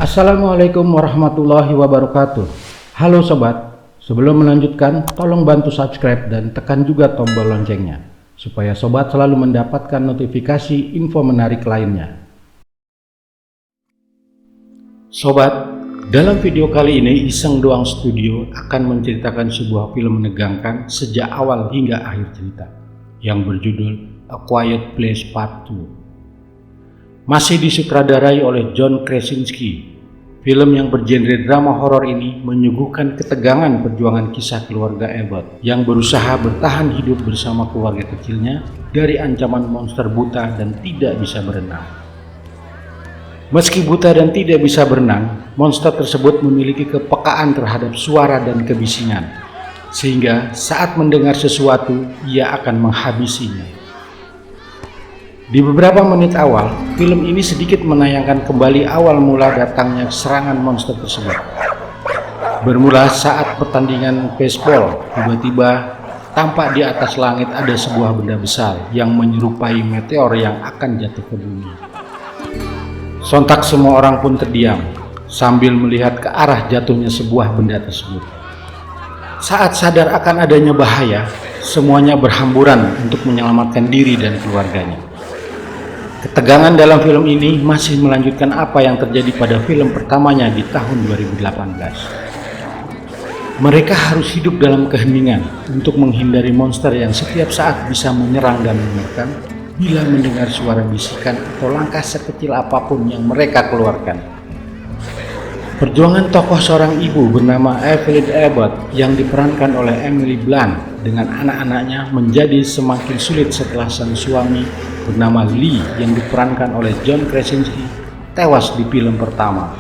Assalamualaikum warahmatullahi wabarakatuh. Halo sobat, sebelum melanjutkan tolong bantu subscribe dan tekan juga tombol loncengnya supaya sobat selalu mendapatkan notifikasi info menarik lainnya. Sobat, dalam video kali ini Iseng Doang Studio akan menceritakan sebuah film menegangkan sejak awal hingga akhir cerita yang berjudul A Quiet Place Part 2. Masih disutradarai oleh John Krasinski, film yang bergenre drama horor ini menyuguhkan ketegangan perjuangan kisah keluarga Abbott yang berusaha bertahan hidup bersama keluarga kecilnya dari ancaman monster buta dan tidak bisa berenang. Meski buta dan tidak bisa berenang, monster tersebut memiliki kepekaan terhadap suara dan kebisingan, sehingga saat mendengar sesuatu, ia akan menghabisinya. Di beberapa menit awal, film ini sedikit menayangkan kembali awal mula datangnya serangan monster tersebut. Bermula saat pertandingan baseball, tiba-tiba tampak di atas langit ada sebuah benda besar yang menyerupai meteor yang akan jatuh ke bumi. Sontak semua orang pun terdiam sambil melihat ke arah jatuhnya sebuah benda tersebut. Saat sadar akan adanya bahaya, semuanya berhamburan untuk menyelamatkan diri dan keluarganya. Ketegangan dalam film ini masih melanjutkan apa yang terjadi pada film pertamanya di tahun 2018. Mereka harus hidup dalam keheningan untuk menghindari monster yang setiap saat bisa menyerang dan menekan bila mendengar suara bisikan atau langkah sekecil apapun yang mereka keluarkan. Perjuangan tokoh seorang ibu bernama Evelyn Abbott yang diperankan oleh Emily Blunt dengan anak-anaknya menjadi semakin sulit setelah sang suami bernama Lee yang diperankan oleh John Krasinski tewas di film pertama.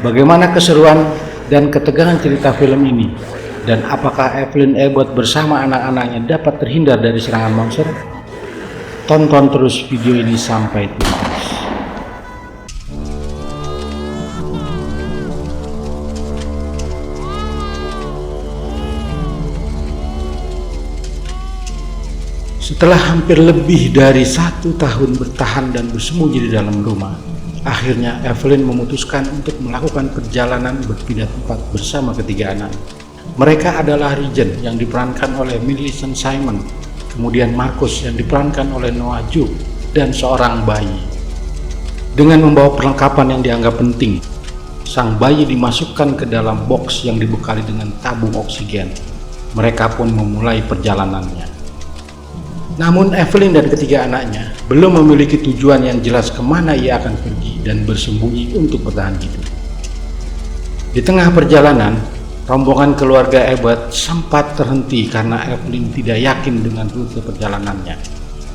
Bagaimana keseruan dan ketegangan cerita film ini? Dan apakah Evelyn Abbott bersama anak-anaknya dapat terhindar dari serangan monster? Tonton terus video ini sampai tuntas. Setelah hampir lebih dari 1 tahun bertahan dan bersembunyi di dalam rumah, akhirnya Evelyn memutuskan untuk melakukan perjalanan berpindah tempat bersama ketiga anak. Mereka adalah Regan yang diperankan oleh Millicent Simon, kemudian Marcus yang diperankan oleh Noah Jupe, dan seorang bayi. Dengan membawa perlengkapan yang dianggap penting, sang bayi dimasukkan ke dalam box yang dibekali dengan tabung oksigen. Mereka pun memulai perjalanannya. Namun Evelyn dan ketiga anaknya belum memiliki tujuan yang jelas kemana ia akan pergi dan bersembunyi untuk bertahan hidup. Di tengah perjalanan, rombongan keluarga Abbott sempat terhenti karena Evelyn tidak yakin dengan rute perjalanannya.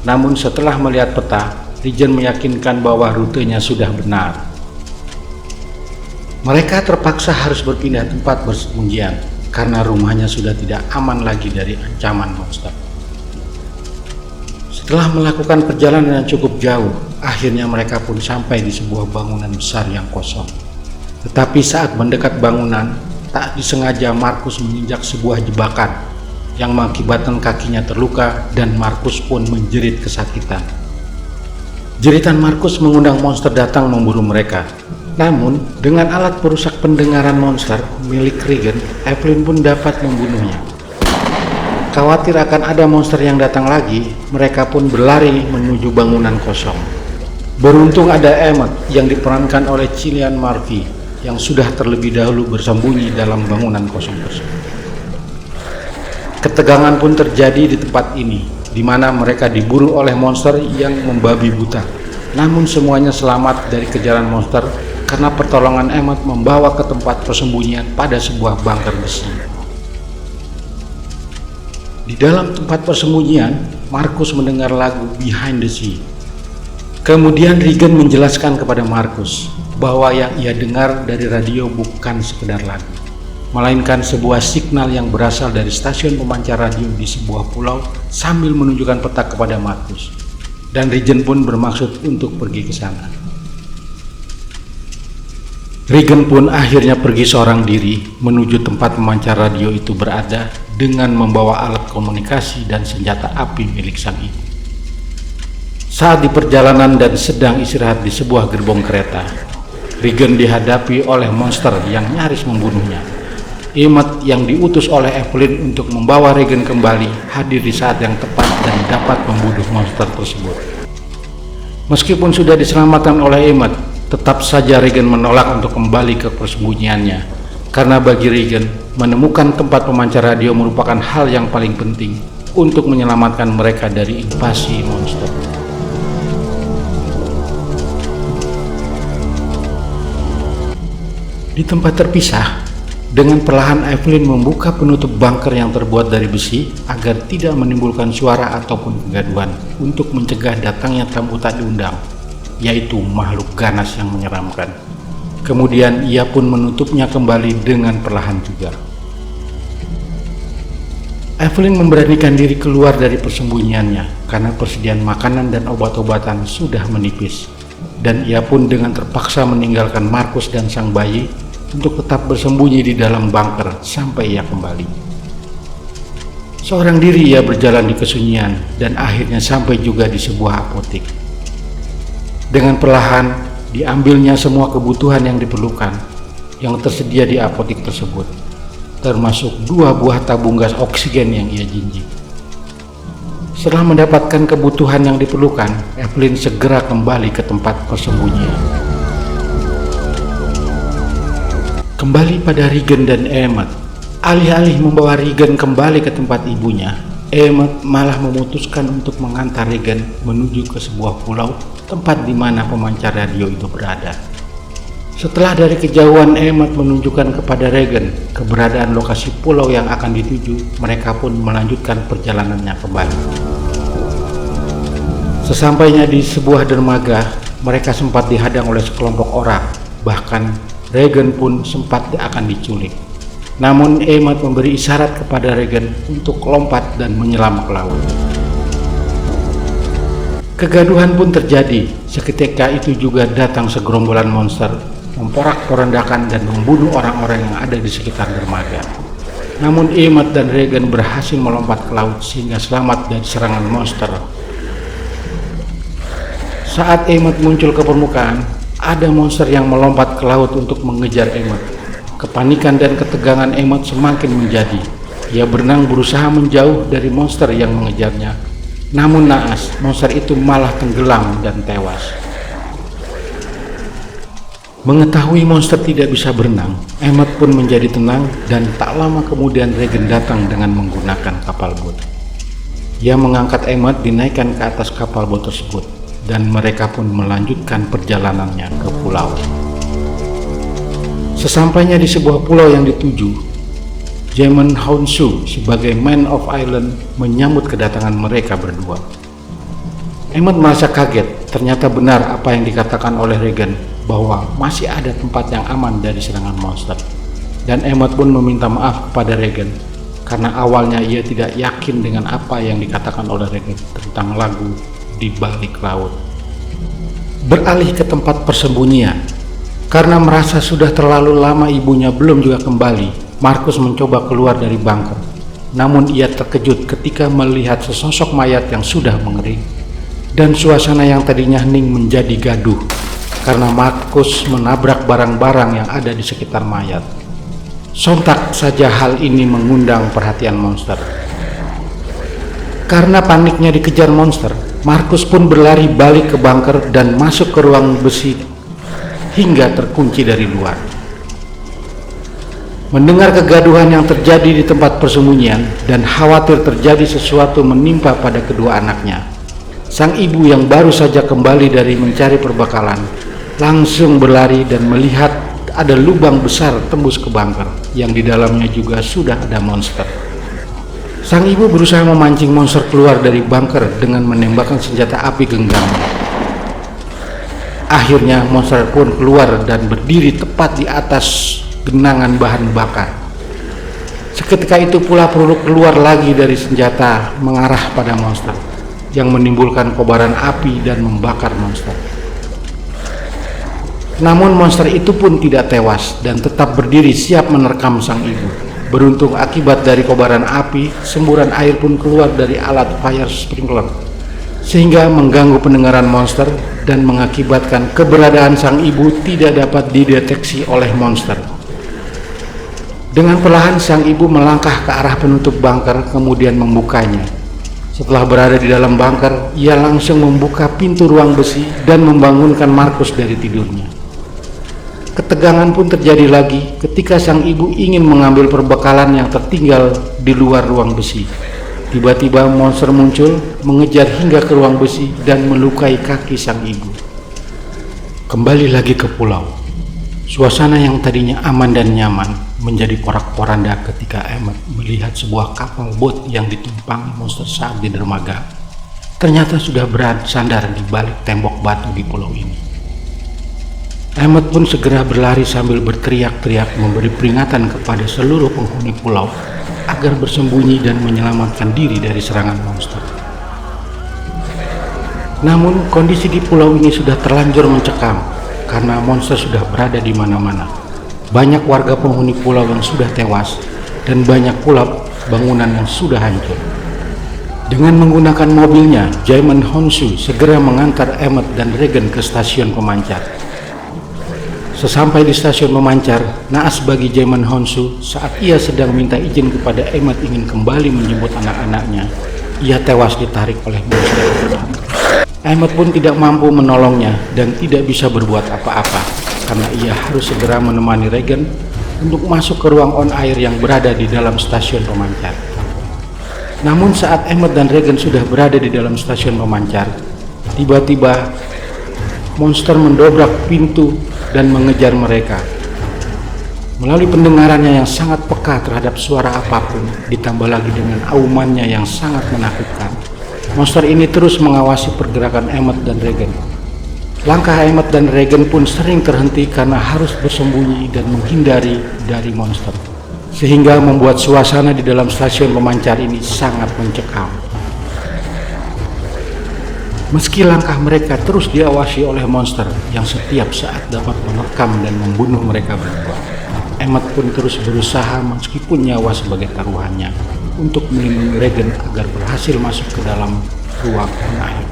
Namun setelah melihat peta, Regan meyakinkan bahwa rutenya sudah benar. Mereka terpaksa harus berpindah tempat bersembunyian karena rumahnya sudah tidak aman lagi dari ancaman monster. Setelah melakukan perjalanan yang cukup jauh, akhirnya mereka pun sampai di sebuah bangunan besar yang kosong. Tetapi saat mendekat bangunan, tak disengaja Marcus menginjak sebuah jebakan yang mengakibatkan kakinya terluka dan Marcus pun menjerit kesakitan. Jeritan Marcus mengundang monster datang memburu mereka. Namun, dengan alat perusak pendengaran monster milik Regan, Evelyn pun dapat membunuhnya. Khawatir akan ada monster yang datang lagi, mereka pun berlari menuju bangunan kosong. Beruntung ada Emmett yang diperankan oleh Cillian Murphy yang sudah terlebih dahulu bersembunyi dalam bangunan kosong tersebut. Ketegangan pun terjadi di tempat ini, di mana mereka diburu oleh monster yang membabi buta. Namun semuanya selamat dari kejaran monster karena pertolongan Emmett membawa ke tempat persembunyian pada sebuah bunker besi. Di dalam tempat persembunyian, Marcus mendengar lagu Behind the Sea. Kemudian Regan menjelaskan kepada Marcus bahwa yang ia dengar dari radio bukan sekedar lagu, melainkan sebuah signal yang berasal dari stasiun pemancar radio di sebuah pulau sambil menunjukkan peta kepada Marcus. Dan Regan pun bermaksud untuk pergi ke sana. Regan pun akhirnya pergi seorang diri menuju tempat pemancar radio itu berada dengan membawa alat komunikasi dan senjata api milik sang ibu. Saat di perjalanan dan sedang istirahat di sebuah gerbong kereta, Regan dihadapi oleh monster yang nyaris membunuhnya. Emmett yang diutus oleh Evelyn untuk membawa Regan kembali hadir di saat yang tepat dan dapat membunuh monster tersebut. Meskipun sudah diselamatkan oleh Emmett, tetap saja Regan menolak untuk kembali ke persembunyiannya, karena bagi Regan, menemukan tempat pemancar radio merupakan hal yang paling penting untuk menyelamatkan mereka dari invasi monster. Di tempat terpisah, dengan perlahan Evelyn membuka penutup bunker yang terbuat dari besi agar tidak menimbulkan suara ataupun kegaduhan untuk mencegah datangnya tamu tak diundang, yaitu makhluk ganas yang menyeramkan. Kemudian ia pun menutupnya kembali dengan perlahan juga. Evelyn memberanikan diri keluar dari persembunyiannya karena persediaan makanan dan obat-obatan sudah menipis, dan ia pun dengan terpaksa meninggalkan Markus dan sang bayi untuk tetap bersembunyi di dalam bunker sampai ia kembali. Seorang diri ia berjalan di kesunyian dan akhirnya sampai juga di sebuah apotek. Dengan perlahan diambilnya semua kebutuhan yang diperlukan yang tersedia di apotek tersebut, termasuk 2 buah tabung gas oksigen yang ia jinjing. Setelah mendapatkan kebutuhan yang diperlukan, Evelyn segera kembali ke tempat persembunyian. Kembali pada Regan dan Emmett. Alih-alih membawa Regan kembali ke tempat ibunya, Emmett malah memutuskan untuk mengantar Regan menuju ke sebuah pulau tempat di mana pemancar radio itu berada. Setelah dari kejauhan Emmett menunjukkan kepada Regan keberadaan lokasi pulau yang akan dituju, mereka pun melanjutkan perjalanannya kembali. Sesampainya di sebuah dermaga, mereka sempat dihadang oleh sekelompok orang, bahkan Regan pun sempat akan diculik. Namun Emmett memberi isyarat kepada Regan untuk lompat dan menyelam ke laut. Kegaduhan pun terjadi. Seketika itu juga datang segerombolan monster, memporak-porandakan dan membunuh orang-orang yang ada di sekitar dermaga. Namun Emmett dan Regan berhasil melompat ke laut sehingga selamat dari serangan monster. Saat Emmett muncul ke permukaan, ada monster yang melompat ke laut untuk mengejar Emmett. Kepanikan dan ketegangan Emmett semakin menjadi. Ia berenang berusaha menjauh dari monster yang mengejarnya. Namun naas, monster itu malah tenggelam dan tewas. Mengetahui monster tidak bisa berenang, Emmett pun menjadi tenang dan tak lama kemudian Regan datang dengan menggunakan kapal bot. Ia mengangkat Emmett dinaikkan ke atas kapal bot tersebut, dan mereka pun melanjutkan perjalanannya ke pulau. Sesampainya di sebuah pulau yang dituju, Jaemon Hounsou sebagai Man of Island menyambut kedatangan mereka berdua. Emmett merasa kaget, ternyata benar apa yang dikatakan oleh Regan bahwa masih ada tempat yang aman dari serangan monster. Dan Emmett pun meminta maaf kepada Regan karena awalnya ia tidak yakin dengan apa yang dikatakan oleh Regan tentang lagu di balik laut. Beralih ke tempat persembunyian, karena merasa sudah terlalu lama ibunya belum juga kembali, Markus mencoba keluar dari bunker. Namun ia terkejut ketika melihat sesosok mayat yang sudah mengering, dan suasana yang tadinya hening menjadi gaduh karena Markus menabrak barang-barang yang ada di sekitar mayat. Sontak saja hal ini mengundang perhatian monster. Karena paniknya dikejar monster, Markus pun berlari balik ke bunker dan masuk ke ruang besi hingga terkunci dari luar. Mendengar kegaduhan yang terjadi di tempat persembunyian dan khawatir terjadi sesuatu menimpa pada kedua anaknya, sang ibu yang baru saja kembali dari mencari perbekalan langsung berlari dan melihat ada lubang besar tembus ke bunker yang di dalamnya juga sudah ada monster. Sang ibu berusaha memancing monster keluar dari bunker dengan menembakkan senjata api genggamnya. Akhirnya monster pun keluar dan berdiri tepat di atas genangan bahan bakar. Seketika itu pula peluru keluar lagi dari senjata mengarah pada monster yang menimbulkan kobaran api dan membakar monster. Namun monster itu pun tidak tewas dan tetap berdiri siap menerkam sang ibu. Beruntung akibat dari kobaran api, semburan air pun keluar dari alat fire sprinkler, sehingga mengganggu pendengaran monster dan mengakibatkan keberadaan sang ibu tidak dapat dideteksi oleh monster. Dengan perlahan sang ibu melangkah ke arah penutup bunker kemudian membukanya. Setelah berada di dalam bunker, ia langsung membuka pintu ruang besi dan membangunkan Markus dari tidurnya. Ketegangan pun terjadi lagi ketika sang ibu ingin mengambil perbekalan yang tertinggal di luar ruang besi. Tiba-tiba monster muncul, mengejar hingga ke ruang besi dan melukai kaki sang ibu. Kembali lagi ke pulau. Suasana yang tadinya aman dan nyaman menjadi porak-poranda ketika Emmett melihat sebuah kapal bot yang ditumpangi monster saat di dermaga. Ternyata sudah bersandar di balik tembok batu di pulau ini. Emmett pun segera berlari sambil berteriak-teriak memberi peringatan kepada seluruh penghuni pulau agar bersembunyi dan menyelamatkan diri dari serangan monster. Namun kondisi di pulau ini sudah terlanjur mencekam karena monster sudah berada di mana-mana. Banyak warga penghuni pulau yang sudah tewas dan banyak pula bangunan yang sudah hancur. Dengan menggunakan mobilnya, Jaemon Honshu segera mengantar Emmett dan Regan ke stasiun pemancar. Sesampai di stasiun pemancar, naas bagi Jaemon Honshu saat ia sedang minta izin kepada Emmett ingin kembali menjemput anak-anaknya, ia tewas ditarik oleh monster. Emmett pun tidak mampu menolongnya dan tidak bisa berbuat apa-apa karena ia harus segera menemani Regan untuk masuk ke ruang on air yang berada di dalam stasiun pemancar. Namun saat Emmett dan Regan sudah berada di dalam stasiun pemancar, tiba-tiba monster mendobrak pintu dan mengejar mereka. Melalui pendengarannya yang sangat peka terhadap suara apapun, ditambah lagi dengan aumannya yang sangat menakutkan, monster ini terus mengawasi pergerakan Emmett dan Regan. Langkah Emmett dan Regan pun sering terhenti karena harus bersembunyi dan menghindari dari monster, sehingga membuat suasana di dalam stasiun pemancar ini sangat mencekam. Meski langkah mereka terus diawasi oleh monster yang setiap saat dapat menerkam dan membunuh mereka berdua, Emmett pun terus berusaha meskipun nyawa sebagai taruhannya untuk melindungi Regan agar berhasil masuk ke dalam ruang air.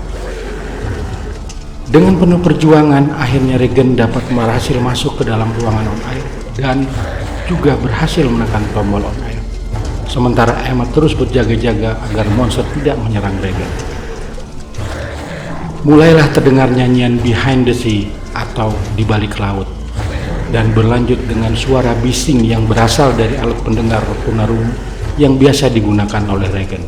Dengan penuh perjuangan, akhirnya Regan dapat berhasil masuk ke dalam ruangan on air dan juga berhasil menekan tombol on air. Sementara Emmett terus berjaga-jaga agar monster tidak menyerang Regan. Mulailah terdengar nyanyian Behind the Sea atau di balik laut, dan berlanjut dengan suara bising yang berasal dari alat pendengar tunarungu yang biasa digunakan oleh Regan.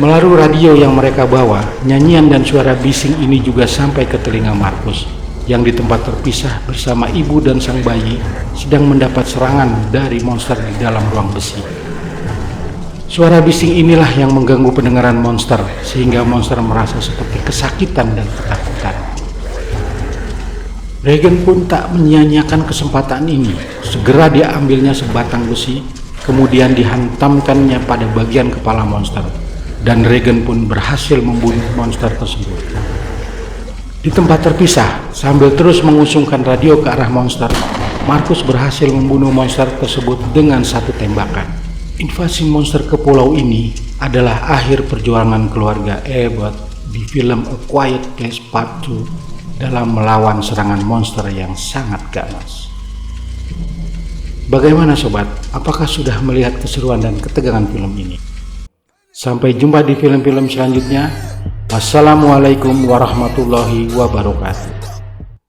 Melalui radio yang mereka bawa, nyanyian dan suara bising ini juga sampai ke telinga Markus yang di tempat terpisah bersama ibu dan sang bayi sedang mendapat serangan dari monster di dalam ruang besi. Suara bising inilah yang mengganggu pendengaran monster sehingga monster merasa seperti kesakitan dan ketakutan. Regan pun tak menyia-nyiakan kesempatan ini. Segera dia ambilnya sebatang besi, kemudian dihantamkannya pada bagian kepala monster, dan Regan pun berhasil membunuh monster tersebut. Di tempat terpisah, sambil terus mengusungkan radio ke arah monster, Markus berhasil membunuh monster tersebut dengan satu tembakan. Invasi monster ke pulau ini adalah akhir perjuangan keluarga Abbott di film A Quiet Place Part 2 dalam melawan serangan monster yang sangat ganas. Bagaimana sobat? Apakah sudah melihat keseruan dan ketegangan film ini? Sampai jumpa di film-film selanjutnya. Wassalamualaikum warahmatullahi wabarakatuh.